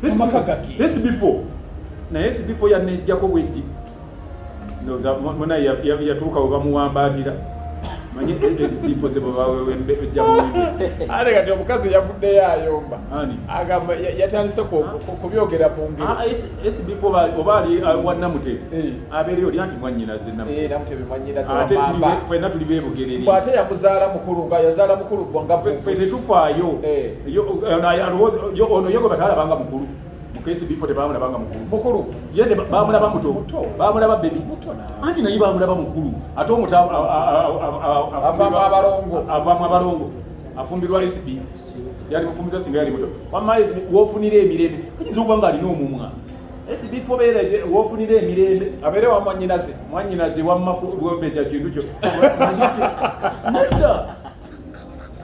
SB4 na SB4 yanejjako bwejji ndoza mwana yatuuka we bamuwambaatira manyi SB4 ze bajja ate kati omukazi yavuddeyo ayomba agamba yatandise kubyogera mu ngeri SB4 oba ali wannamutebe abeereyo oli anti mwannyinaze namutebe mwannyinaze ate ffenna tuli beebugereri ate yamuzaala mukulu nga yazaala mukulu gwanga ffe tetufaayo ono ye gwe batalabanga mukulu SB4 tebamulabanga mukulu ye bamulaba muto bamulaba bebi anti naye bamulaba mukulu ate omuto avaamu abalongo afumbirwa SB yali mufumbirwa singa yali muto wamma wofunira emirembe ayinza okuba nga alina omumwa SB4 beera wofunira emirembe abeere wa mwannyinaze wamma lwembeja kintu kyo nedda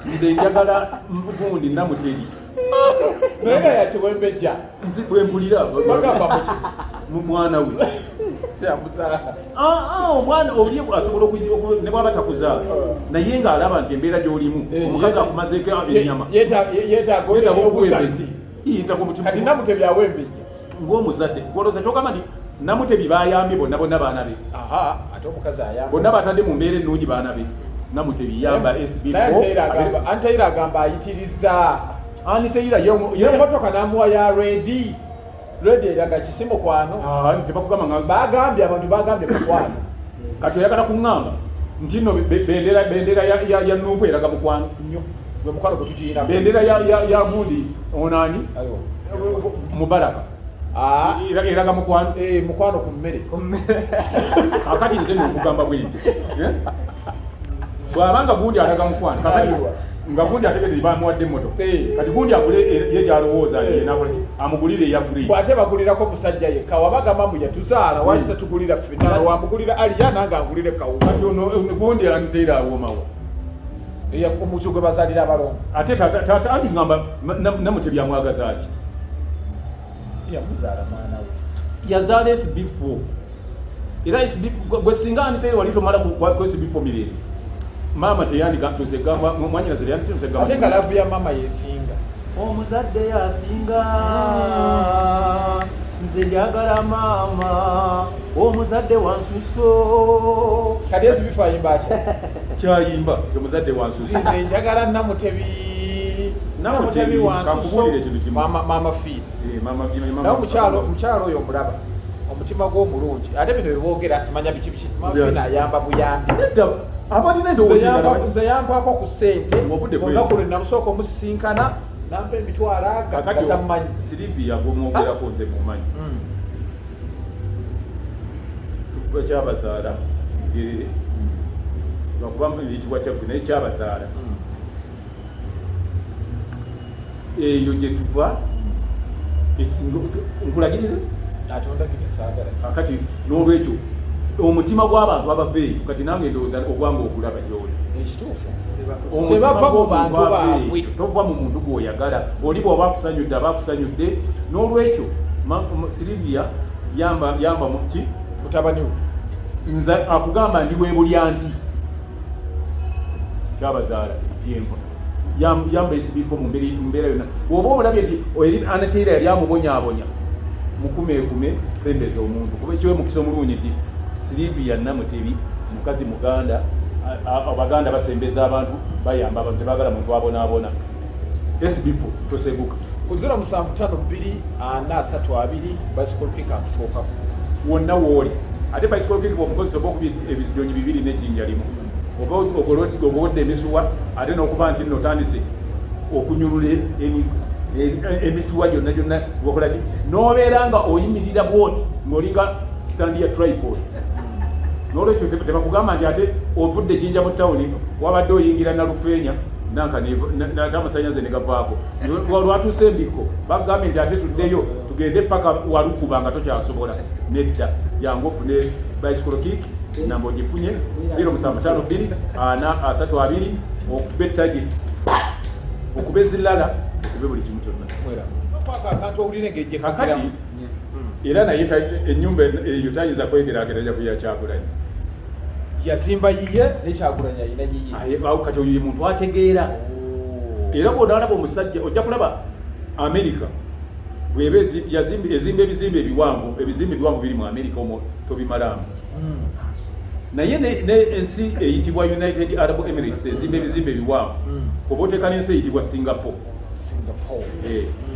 nze njagala gundi namuteri naye yakiwembejja nzi bwempulira bagamba mwana we omwana oli asobola ne bwaba takuzaala naye ng'alaba nti embeera gy'olimu omukazi akumazeeko ennyama yeetaaga kati namutebi awembejja ng'omuzadde golooza kyogamba nti namutebi bayambye bonna baana be ate omukazi ayamba bonna batadde mu mbeera ennungi baana be namutebi yamba SB4 Antaira agamba ayitiriza Anitaira yemotoka namuwa ya ready eraga kisimo kwano tebakugamba nga bagambye abantu bagambye mukwano kati oyagala kuŋŋamba nti nno bendera ya Nuupu eraga mukwano nnyo gwe mukwano gwe tutuyina bendera ya Gundi onaani Mubaraka eraga mukwano mukwano ku mmere kakati nze nno okugamba bwenti bw'abanga Gundi alaga mukwano kakati nga Gundi ategedde bamuwadde emmotoka kati Gundi agule ye gy'alowooza amugulire eya green bw'ate bagulirako musajja yekka wabagamba mbu yatuzaala waki tatugulira ffenna wamugulira aliya nange angulire kawuka kati ono Gundi anteera awoomawo omucu gwe bazaalira abalongo ate anti ngamba namutebi amwagaza ki yamuzaala mwana we yazaala SB4 era gwe singa aniteere wali tomala ku SB4 mirembe mama teyandikatosegamba mwanyinaze teyandisegamba ate nga lavu ya mama yesinga omuzadde yasinga nze njagala mama omuzadde wansuso kati SB4 ayimba ati kyayimba omuzadde wansuso nze njagala namutebi kakubulira ekintu kimu mama feed naye mukyalo oyo omulaba omutima gw'omulungi ate bino beboogera asimanya biki mafina ayamba buyambi abalina nze yampako ku ssente olunaku lwe namusooka omusisinkana nampa emitwalo agatamumanyi Silivia gwomwogerako nze mumanyi tukuba kyabazaala gerere lwakuba eyitibwa kyagwe naye kyabazaala eyo gye tuva nkulagirire kati n'olwekyo omutima gw'abantu abaveeyo kati nange ndowooza ogwanga okulaba gy'oli tebava mu bantu baabwe tova mu muntu gw'oyagala oli bw'oba akusanyudde aba akusanyudde n'olwekyo Silivia yamba muki mutabani we nze akugamba ndi weebulya nti kyabazaala yenva yamba SB4 mu mbeera yonna bw'oba omulabye nti Anataira yali amubonyaabonya mukumeekume sembeza omuntu kuba ekiwe mukisa omulungi nti Silivia Namutebi mukazi muganda abaganda basembeza abantu bayamba abantu tebagala muntu abonaabona SB4 toseguka ku 0752 bicycle pick akutuukako wonna wooli ate bicycle pick omukozesa oba okubi ebinyonyi bibiri n'ejjinja limu oba ogolodde emisuwa ate n'okuba nti notandise okunyulula emisuwa gyonna okolaki n'obeera nga oyimirira bwoti ng'olinga standi ya tripod n'olwekyo tebakugamba nti ate ovudde ejjinja mu tawuni wabadde oyingira nalufeenya ate amasanyaze ne gavaako lwatuuse embikko bakugambye nti ate tuddeyo tugende paka walukuba nga tokyasobola nedda jangu ofune bicycle kick namba ogifunye 0752 okube target okube zilala okube buli kimu kyonna kakati era naye ennyumba eyo tayinza kwegeraageranya kuya Kyagulanyi yazimba yiye n'Ekyagulanyi alina yiye kati oyo ye muntu ategeera era bw'onaalaba omusajja ojja kulaba America bwebe yazimbe ebizimbe ebiwanvu biri mu America omwo tobimalamu naye ne ensi eyitibwa United Arab Emirates ezimbe ebizimbe ebiwanvu oba oteeka n'ensi eyitibwa Singapore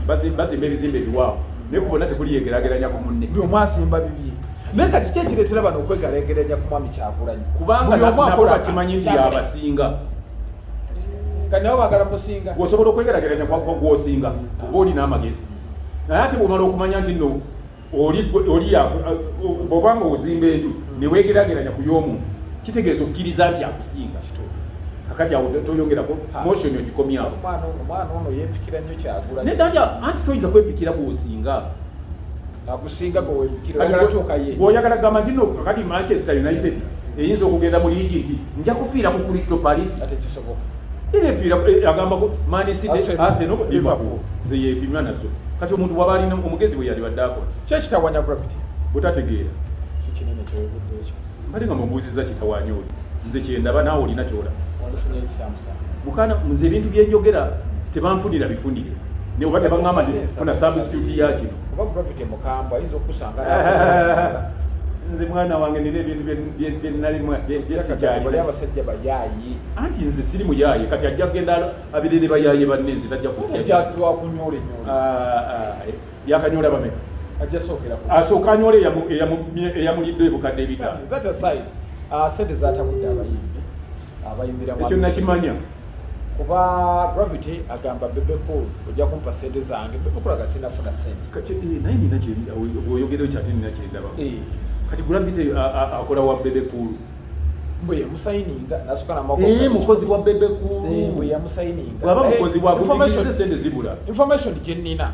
bazimba ebizimbe ebiwanvu naye kubona tekuli yegeraageranya ku munne buli omu asimba bibye naye kati ki ekireetera bano okwegeraageranya ku Mwami Kyagulanyi kubanga nabo bakimanyi nti yabasinga kanyawo baagala musinga osobola okwegeraageranya gw'osinga oba olina amagezi naye ate bw'omala okumanya nti nno bw'obanga ozimba enju ne weegeraageranya ku y'omuntu kitegeeza okukkiriza nti akusinga kakati awo toyongerako motion ogikomyawo omwana ono yeepikira nnyo Kyagulanyi nedanja anti toyinza kwepikira bw'osinga akusinga bwewepikira bw'oyagala kugamba nti nno kakati Manchester United eyinza okugenda mu liigi nti nja kufiira ku Crystal Palace ate kisoboka agamba Man City Arsenal Liverpool ze yepimwa nazo kati omuntu waba alina omugezi bwe yali wadde akola kyekitawanya gravity butategeera si kinene kyowebudde ekyo mbali nga mubuuziza kitawanya oli nze kyendaba naawe olina kyola wandifunye ekisamusamu mukana nze ebintu byenjogera tebanfunira bifunire ne oba tebaŋŋamba funa substitute yakino oba gravity mukambwe ayinza okusanga nze mwana wange nina ebintu byenalimu byesikyali abasajja bayaayi anti nze siri muyaaye kati ajja kugenda abirere bayaaye banne nze tajja kujjawakunyola yakanyola bameka ajja sookera asooka anyola eyamulidde ebukadde ebitaano sente zatabudde abayimbi abayimbiramu ekyo nakimanya kuba gravity agamba Bebe Cool ojja kumpa sente zange Bebe Cool agasinafuna sente naye nina bwoyogereyo kyate nina kyendaba kati gravity akola wa Bebe Cool bwe yamusayininga nasuka mukozi wa Bebe Cool bwe yamusayininga bwaba mukozi wa bugirize sente zibula information gye nnina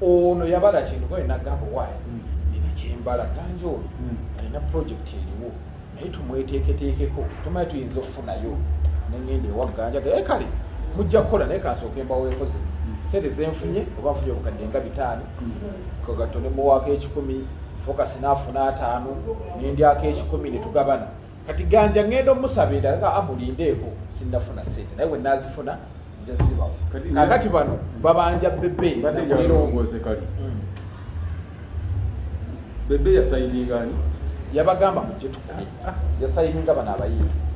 ono yabala kintu bwe nagamba waayi nina kyembala tanjo alina project eriwo naye tumweteeketeekeko tumanyi tuyinza okufunayo nengende ewagganja kale mujja kukola naye kansooka embaweekoze sente zenfunye oba nfunye obukadde nga 5 kagatone muwaako 10 focus naafuna 5 nendyako 10 netugabana kati ganja ngenda omusabira nga amulindeeko sinnafuna sente naye bwe naazifuna nja zibawo kakati bano babanja Bebe nakulirongooze kali Bebe yasayininga ani yabagamba mujje tukole yasayininga bano abayimbi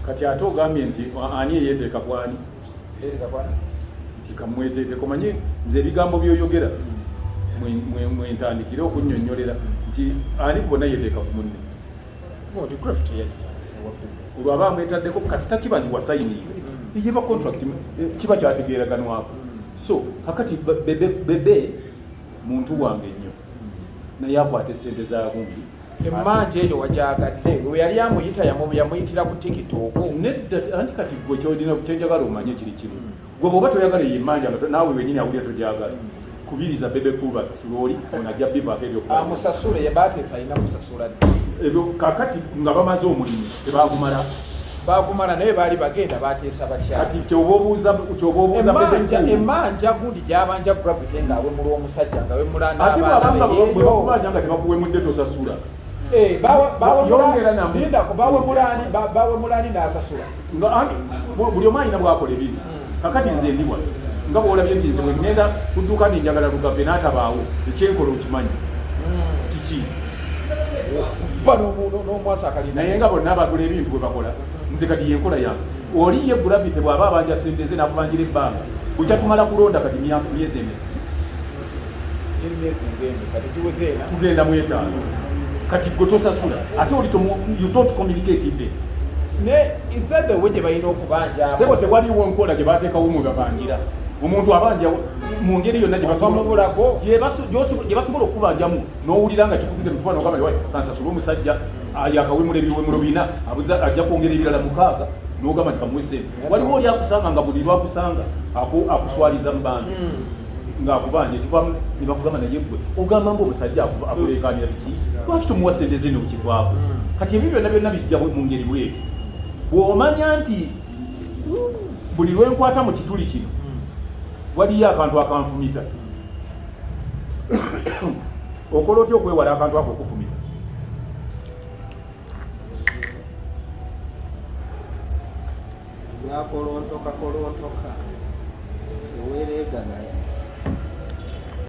kati ate ogambye nti ani eyeeteeka kwani nti kamweteekeko manye nze ebigambo byoyogera mwentandikire okunnyonnyolera nti ani kubona yeeteeka ku munne olwo aba amwetaddeko kasita kiba nti wasayininga yeba contract kiba kyategeeraganwako so kakati Bebe muntu wange nnyo naye akwate sente za gundi emmanja eyo wajagadde we yali amuyita yamuyitira ku tikitoko nedda anti kati gwe kyolina kyenjagala omanye kiri kimu gwe bw'oba toyagala eyo emmanja naawe wenyini awulira togyagala kubiriza Bebe Cool basasula oli ono ajja bivaako ebyomusasule yebateesa alina musasula ebyo kakati nga bamaze omulimu bagumala naye baali bagenda bateesa batya kati kyoba obuuza emmanja gundi gyabanja gravity ng'awemula omusajja ng'awemula ate bwabanga nga tebakuwemudde tosasula bawemulani n'asasula buli omu alina bwakola ebintu kakati nze ndiwa nga bwolabye nti nze bwe ngenda ku dduuka ninjagala lugave n'atabaawo ekyenkola okimanyi kiki n'omwasa akalina naye nga bonna abagula ebintu bwe bakola nze kati yenkola yange oli ye gravity bw'aba abanja sente ze n'akubanjira ebbanga bwekyatumala kulonda kati myezi ene tugenda mu 5 kati gwe tosasula ate oli you don't communicate even is that the way gye balina okubanja sebo tewaliwo nkola gye bateekawo mwe babanjira omuntu abanja mu ngeri yonna gye basobola okubanjamu n'owulira nga kikuvudde mu kifaananyi ogamba kansasula omusajja yakawemula ebiwemuro bina ajja kwongera ebirala 6 n'ogamba nti kamuwe sente waliwo oli akusanga nga buli lwakusanga akuswaliza mu bandi ng'akubanja ekivamu ne bakugamba naye gwe ogamba mbu omusajja akuleekaanira biki lwaki tomuwa sente ze nokivaako kati ebyo byonna byonna bijja mu ngeri bweti bw'omanya nti buli lwenkwata mu kituli kino waliyo akantu akanfumita okola otya okwewala akantu ako okufumita lwakolontoka teweereega naye